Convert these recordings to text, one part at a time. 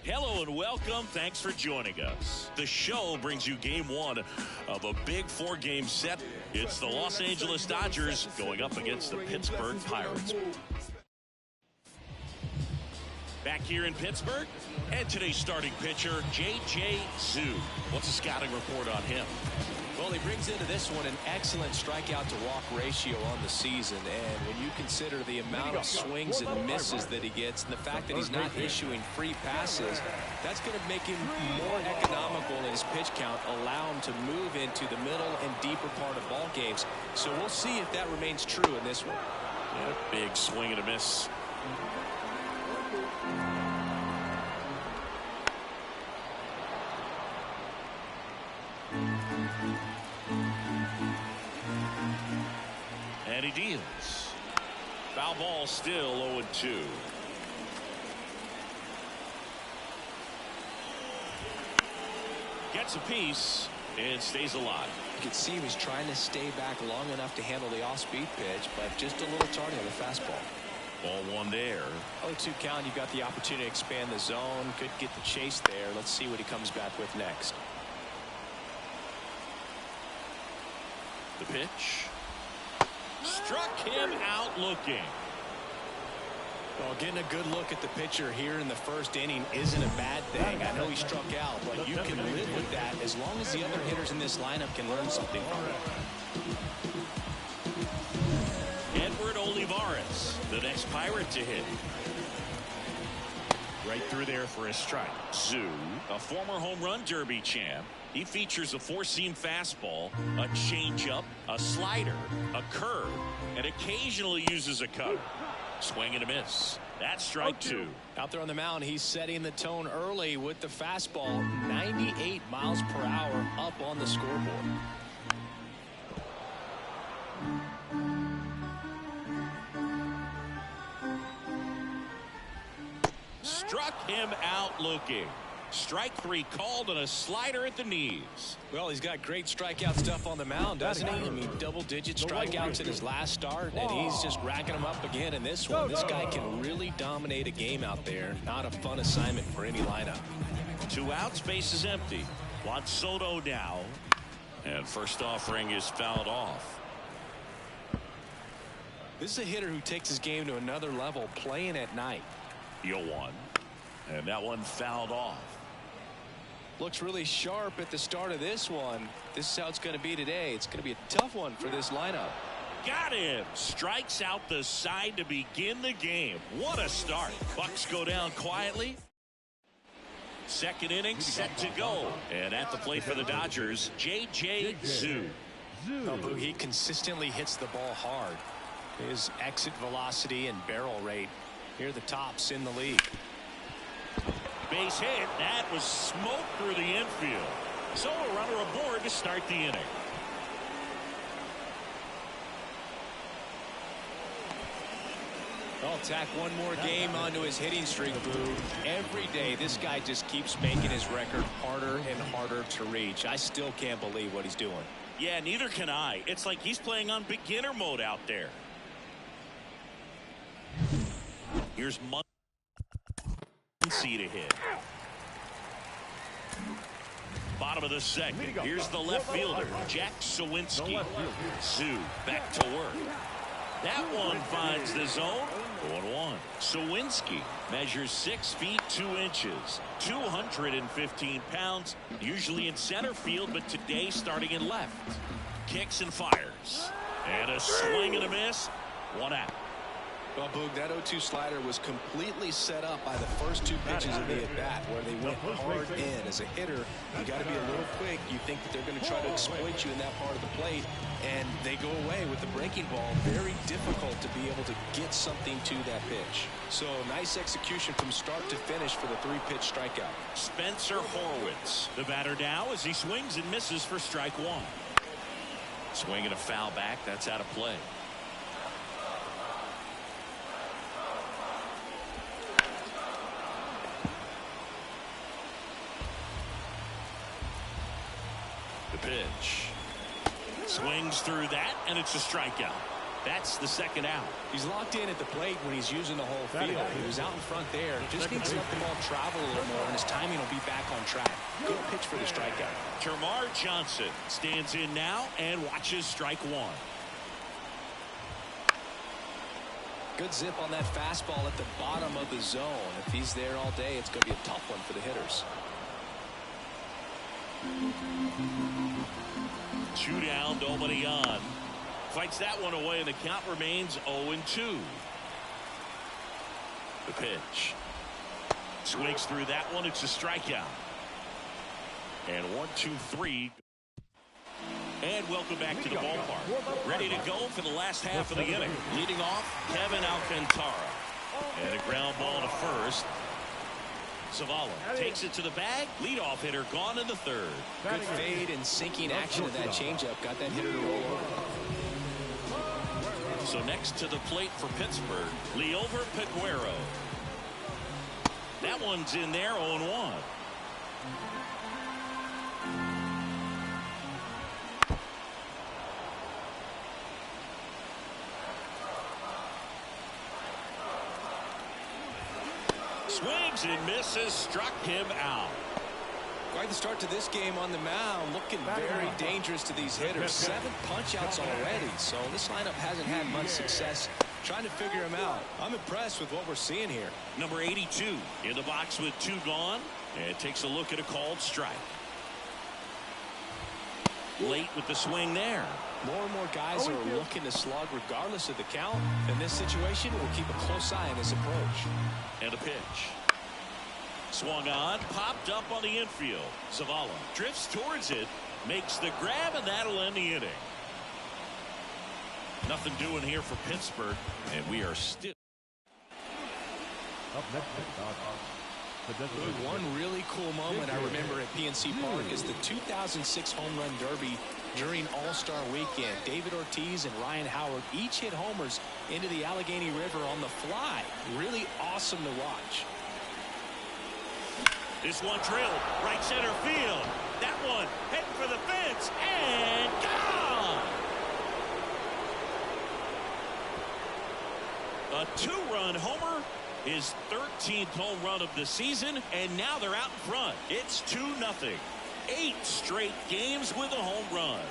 Hello and welcome. Thanks for joining us. The show brings you game one of a big four-game set. It's the Los Angeles Dodgers going up against the Pittsburgh Pirates. Back here in Pittsburgh, and today's starting pitcher, J.J. Zhu. What's the scouting report on him? Well, he brings into this one an excellent strikeout-to-walk ratio on the season. And when you consider the amount of swings and misses that he gets and the fact that he's not issuing free passes, that's going to make him more economical in his pitch count, allow him to move into the middle and deeper part of ball games. So we'll see if that remains true in this one. Yeah, big swing and a miss. And he deals. Foul ball, still 0-2. Gets a piece and stays alive. You can see he was trying to stay back long enough to handle the off-speed pitch, but just a little tardy on the fastball. Ball one there. 0-2 count. You've got the opportunity to expand the zone. Could get the chase there. Let's see what he comes back with next. The pitch. Struck him out looking. Well, getting a good look at the pitcher here in the first inning isn't a bad thing. I know he struck out, but you can live with that as long as the other hitters in this lineup can learn something from it. Edward Olivares, the next Pirate to hit. Right through there for a strike. Zhu, a former home run derby champ. He features a four-seam fastball, a changeup, a slider, a curve, and occasionally uses a cutter. Swing and a miss. That's strike two. Out there on the mound, he's setting the tone early with the fastball. 98 miles per hour up on the scoreboard. Struck him out looking. Strike three called on a slider at the knees. Well, he's got great strikeout stuff on the mound, doesn't he? I mean, double-digit strikeouts in his last start, and he's just racking them up again in this one. This guy can really dominate a game out there. Not a fun assignment for any lineup. 2 outs, base is empty. Juan Soto now. And first offering is fouled off. This is a hitter who takes his game to another level, playing at night. 0-1. And that one fouled off. Looks really sharp at the start of this one. This is how it's going to be today. It's going to be a tough one for this lineup. Got him. Strikes out the side to begin the game. What a start. Bucks go down quietly. Second inning set to go. And at the plate for the Dodgers, J.J. Zhu. Oh, he consistently hits the ball hard. His exit velocity and barrel rate, here are the tops in the league. Base hit. That was smoke through the infield. So a runner aboard to start the inning. I'll tack one more game onto his hitting streak, Boo. Every day, this guy just keeps making his record harder and harder to reach. I still can't believe what he's doing. Yeah, neither can I. It's like he's playing on beginner mode out there. Here's Muncy to hit. Bottom of the second. Here's the left fielder, Jack Suwinski. Zhu back to work. That one finds the zone. 0-1. Suwinski measures 6 feet 2 inches, 215 pounds, usually in center field, but today starting in left. Kicks and fires. And a swing and a miss. 1 out. Well, Boog, that 0-2 slider was completely set up by the first 2 pitches of the at-bat, where they went hard in. As a hitter, you got to be a little quick. You think that they're going to try to exploit you in that part of the plate, and they go away with the breaking ball. Very difficult to be able to get something to that pitch. So nice execution from start to finish for the 3-pitch strikeout. Spencer Horwitz, the batter now, as he swings and misses for strike 1. Swing and a foul back. That's out of play. The pitch. Swings through that, and it's a strikeout. That's the second out. He's locked in at the plate when he's using the whole field. He was out in front there. Just needs to let the ball travel a little more, and his timing will be back on track. Good pitch for the strikeout. Termarr Johnson stands in now and watches strike one. Good zip on that fastball at the bottom of the zone. If he's there all day, it's going to be a tough one for the hitters. 2 down, nobody on. Fights that one away, and the count remains 0-2. The pitch. Swings through that one. It's a strikeout. And 1-2-3. And welcome back to the ballpark. Ready to go for the last half of the inning. Leading off, Kevin Alcantara. And a ground ball to first. Zavala takes it to the bag. Leadoff hitter gone in the third. Good fade and sinking action of that changeup. Got that hitter to roll over. So next to the plate for Pittsburgh, Liover Peguero. That one's in there, 0-1. Swings and misses, struck him out. Quite the start to this game on the mound. Looking very dangerous to these hitters. 7 punch-outs already, so this lineup hasn't had much success trying to figure him out. I'm impressed with what we're seeing here. Number 82 in the box with 2 gone, and takes a look at a called strike. Late with the swing there. More and more guys are looking to slug regardless of the count. In this situation, we'll keep a close eye on his approach. And a pitch. Swung on, popped up on the infield. Zavala drifts towards it, makes the grab, and that'll end the inning. Nothing doing here for Pittsburgh, and we are still. Up next, one really cool moment I remember at PNC Park is the 2006 Home Run Derby during All-Star Weekend. David Ortiz and Ryan Howard each hit homers into the Allegheny River on the fly. Really awesome to watch. This one drilled right center field. That one heading for the fence and gone. A 2-run homer. His 13th home run of the season, and now they're out in front. It's 2-0. 8 straight games with a home run.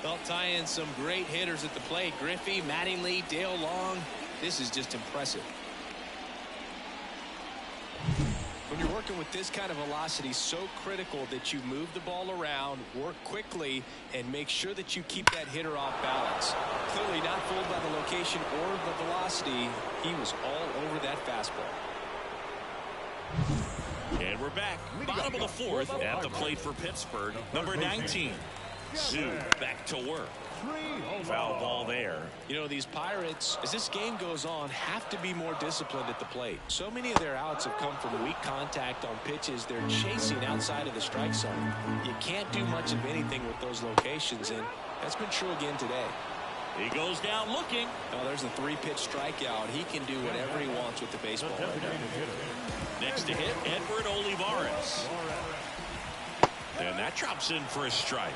They'll tie in some great hitters at the plate. Griffey, Mattingly, Dale Long. This is just impressive. When you're working with this kind of velocity, so critical that you move the ball around, work quickly, and make sure that you keep that hitter off balance. Clearly not fooled by the location or the velocity. He was all over that fastball. And we're back. Bottom of the 4th at the plate for Pittsburgh. Number 19. Sue back to work. Foul ball there. You know, these Pirates, as this game goes on, have to be more disciplined at the plate. So many of their outs have come from weak contact on pitches they're chasing outside of the strike zone. You can't do much of anything with those locations, and that's been true again today. He goes down looking. Oh, there's a 3-pitch strikeout. He can do whatever he wants with the baseball right now. Next to hit, Edward Olivares. And that drops in for a strike.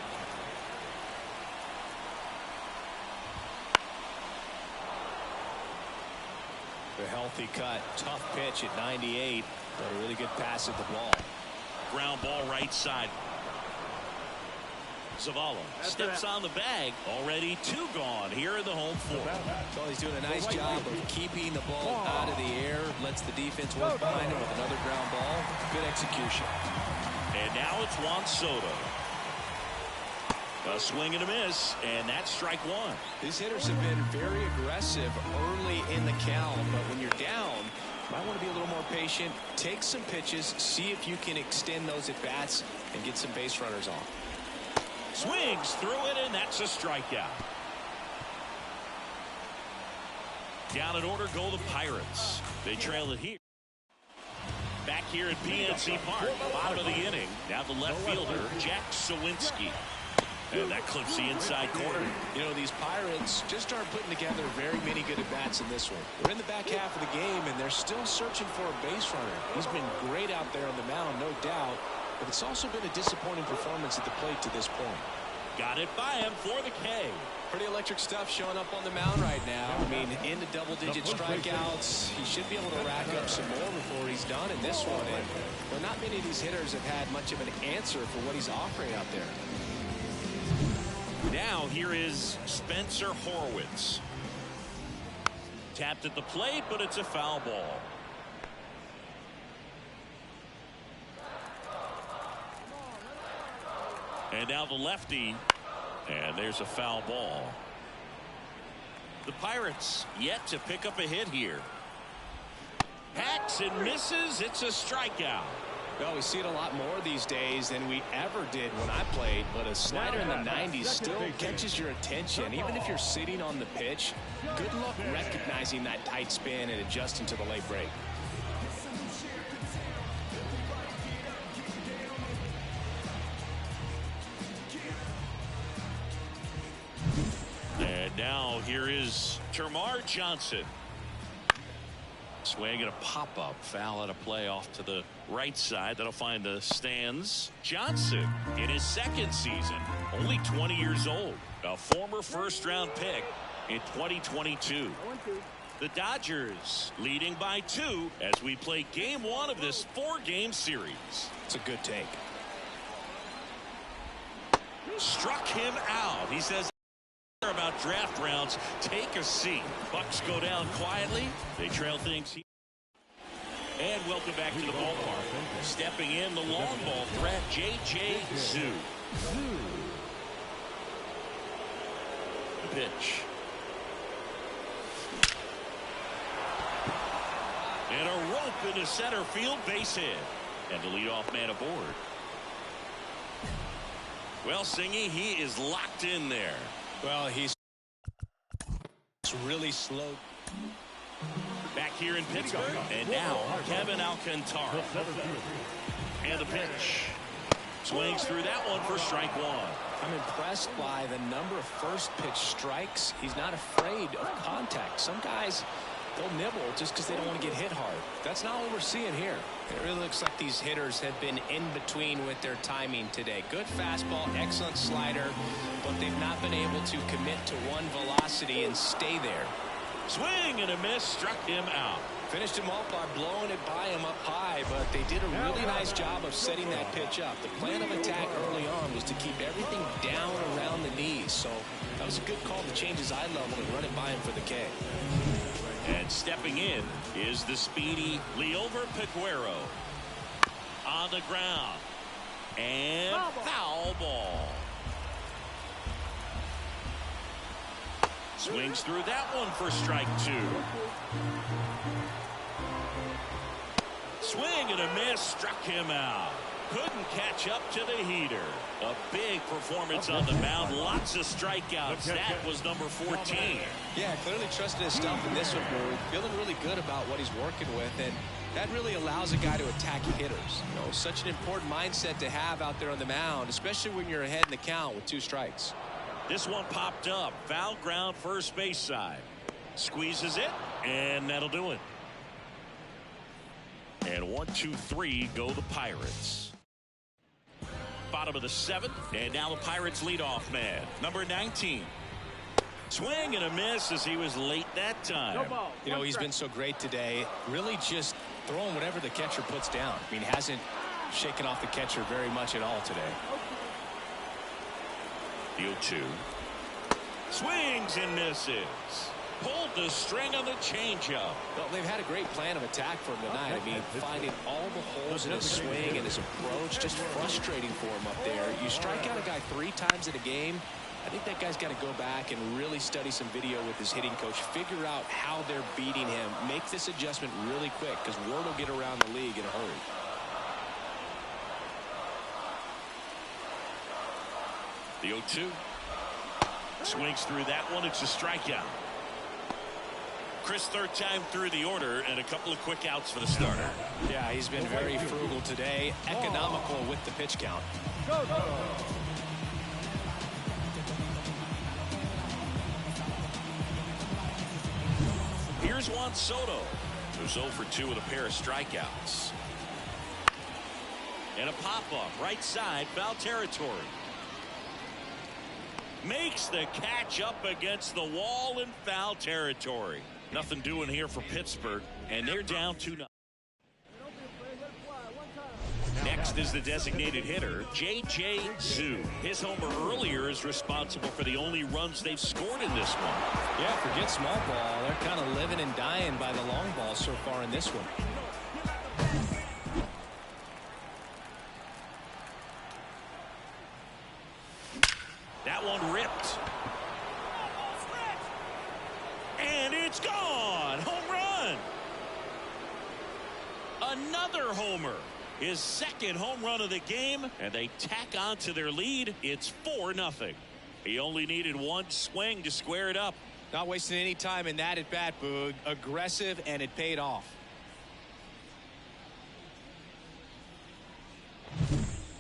A healthy cut, tough pitch at 98, but a really good pass at the ball. Ground ball right side. Zavala steps on the bag. Already 2 gone here in the home 4th. So he's doing a nice job of keeping the ball out of the air. Lets the defense work behind him with another ground ball. Good execution. And now it's Juan Soto. A swing and a miss, and that's strike 1. These hitters have been very aggressive early in the count, but when you're down, you might want to be a little more patient. Take some pitches, see if you can extend those at bats and get some base runners on. Swings through it, and that's a strikeout. Down in order go the Pirates. They trail it here. Back here at PNC Park, bottom of the inning. Now the left fielder, Jack Suwinski. And that clips the inside corner. You know, these Pirates just aren't putting together very many good at-bats in this one. We're in the back half of the game, and they're still searching for a base runner. He's been great out there on the mound, no doubt, but it's also been a disappointing performance at the plate to this point. Got it by him for the K. Pretty electric stuff showing up on the mound right now. I mean, into double-digit strikeouts. He should be able to rack up some more before he's done in this one. And well, not many of these hitters have had much of an answer for what he's offering out there. Now here is Spencer Horwitz. Tapped at the plate, but it's a foul ball. And now the lefty. And there's a foul ball. The Pirates yet to pick up a hit here. Hacks and misses. It's a strikeout. Well, we see it a lot more these days than we ever did when I played, but a slider in the 90s still catches your attention. Even if you're sitting on the pitch, good luck recognizing that tight spin and adjusting to the late break. And now here is Termarr Johnson. Swing and a pop-up. Foul out of play off to the right side. That'll find the stands. Johnson in his second season. Only 20 years old. A former first-round pick in 2022. The Dodgers leading by 2 as we play game 1 of this 4-game series. It's a good take. Struck him out. He says about draft rounds. Take a seat. Bucks go down quietly. They trail things. And welcome back to the ballpark. Stepping in the long ball threat, J.J. Zhu. The pitch. And a rope into center field, base hit. And the leadoff man aboard. Well, Singy, he is locked in there. Well, he's really slow. Back here in Pittsburgh, and now Kevin Alcantara. And the pitch. Swings through that one for strike 1. I'm impressed by the number of first pitch strikes. He's not afraid of contact. Some guys, they'll nibble just because they don't want to get hit hard. That's not what we're seeing here. It really looks like these hitters have been in between with their timing today. Good fastball, excellent slider, but they've not been able to commit to one velocity and stay there. Swing and a miss, struck him out. Finished him off by blowing it by him up high, but they did a really nice job of setting that pitch up. The plan of attack early on was to keep everything down around the knees, so that was a good call to change his eye level and run it by him for the K. And stepping in is the speedy Liover Peguero. On the ground. And foul ball. Swings through that one for strike 2. Swing and a miss, struck him out. Couldn't catch up to the heater. A big performance on the mound. Lots of strikeouts. That was number 14. Yeah, clearly trusted his stuff in this one. Feeling really good about what he's working with, and that really allows a guy to attack hitters. You know, such an important mindset to have out there on the mound, especially when you're ahead in the count with 2 strikes. This one popped up. Foul ground first base side. Squeezes it, and that'll do it. And 1, 2, 3 go the Pirates. Bottom of the 7th, and now the Pirates leadoff man, number 19. Swing and a miss as he was late that time. You know, he's been so great today. Really just throwing whatever the catcher puts down. I mean, hasn't shaken off the catcher very much at all today. The 0-2. Swings and misses. Pulled the string on the changeup. Well, they've had a great plan of attack for him tonight. I mean, finding all the holes in his swing and his approach, just frustrating for him up there. You strike out a guy 3 times in a game, I think that guy's got to go back and really study some video with his hitting coach, figure out how they're beating him, make this adjustment really quick, because word will get around the league in a hurry. The 0-2. Swings through that one. It's a strikeout. Chris, third time through the order, and a couple of quick outs for the starter. Yeah, he's been very frugal today, economical with the pitch count. Here's Juan Soto, who's 0 for 2 with a pair of strikeouts. And a pop-up, right side, foul territory. Makes the catch up against the wall in foul territory. Nothing doing here for Pittsburgh, and they're down 2-0. Next is the designated hitter, J.J. Zhu. His homer earlier is responsible for the only runs they've scored in this one. Yeah, forget small ball. They're kind of living and dying by the long ball so far in this one. That one ripped. And it's gone. Home run. Another homer. His second home run of the game, and they tack on to their lead. It's 4-0. He only needed one swing to square it up. Not wasting any time in that at bat, Boog. Aggressive, and it paid off.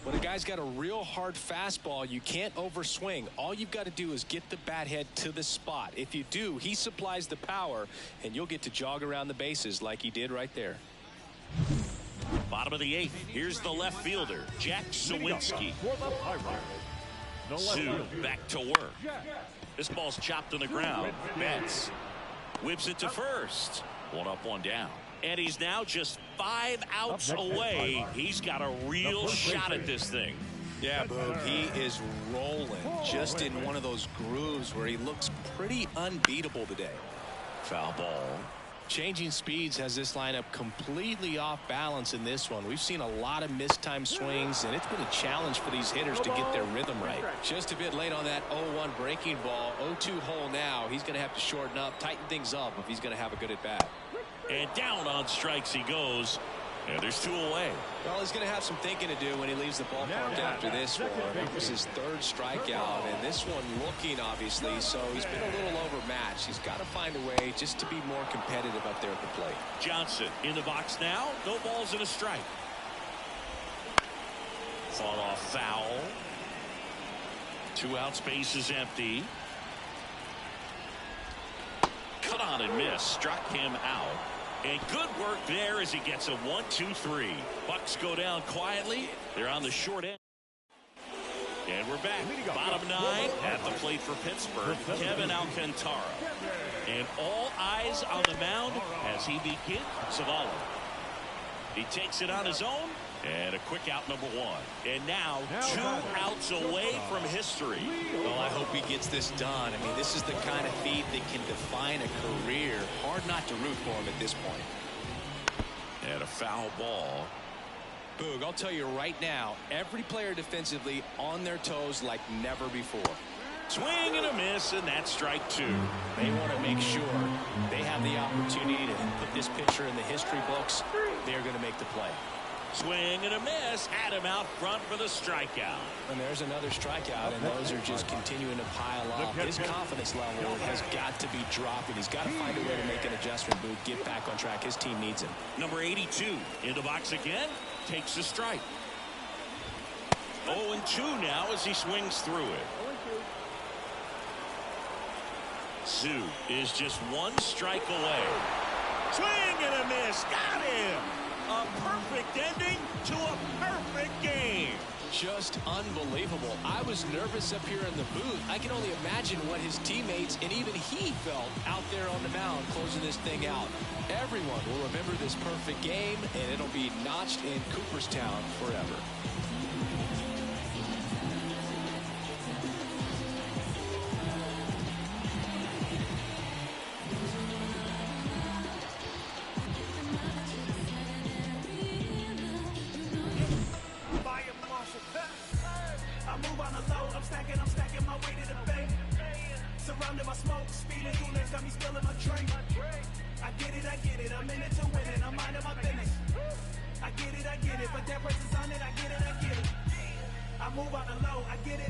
When a guy's got a real hard fastball, you can't overswing. All you've got to do is get the bat head to the spot. If you do, he supplies the power, and you'll get to jog around the bases like he did right there. Bottom of the 8th. Here's the left fielder, Jack Suwinski. Zhu back to work. This ball's chopped on the ground. Betts whips it to first. 1 up, 1 down. And he's now just 5 outs away. He's got a real shot at this thing. Yeah, Boog, he is rolling just in one of those grooves where he looks pretty unbeatable today. Foul ball. Changing speeds has this lineup completely off balance in this one. We've seen a lot of mistimed swings, and it's been a challenge for these hitters to get their rhythm right. Just a bit late on that 0-1 breaking ball. 0-2 hole now. He's going to have to shorten up, tighten things up if he's going to have a good at bat. And down on strikes he goes. And there's 2 away. Well, he's going to have some thinking to do when he leaves the ballpark after this one. It was his 3rd strikeout, and this one looking, obviously, so he's been a little overmatched. He's got to find a way just to be more competitive up there at the plate. Johnson in the box now. No balls and a strike. Fought off foul. 2 outs, base is empty. Cut on and miss. Struck him out. And good work there as he gets a 1-2-3. Bucks go down quietly. They're on the short end. And we're back. Bottom 9 at the plate for Pittsburgh, Kevin Alcantara. And all eyes on the mound as he begins Zavala. He takes it on his own. And a quick out, number 1. And now 2 outs away from history. Well, I hope he gets this done. I mean, this is the kind of feat that can define a career. Hard not to root for him at this point. And a foul ball. Boog, I'll tell you right now, every player defensively on their toes like never before. Swing and a miss, and that's strike 2. They want to make sure they have the opportunity to put this pitcher in the history books. They're going to make the play. Swing and a miss. Had him out front for the strikeout. And there's another strikeout, and those are just continuing to pile up. His confidence level has got to be dropping. He's got to find a way to make an adjustment, Boog. Get back on track. His team needs him. Number 82 in the box again. Takes the strike. 0-2 now as he swings through it. Zhu is just 1 strike away. Swing and a miss. Got him. A perfect ending to a perfect game. Just unbelievable. I was nervous up here in the booth. I can only imagine what his teammates and even he felt out there on the mound closing this thing out. Everyone will remember this perfect game, and it'll be notched in Cooperstown forever. Surrounded by smoke, speeding through lanes, got me spilling my drink. I get it, I'm in it to win it, I'm minding my business. I get it, but that person's on it, I get it. I move on the low, I get it.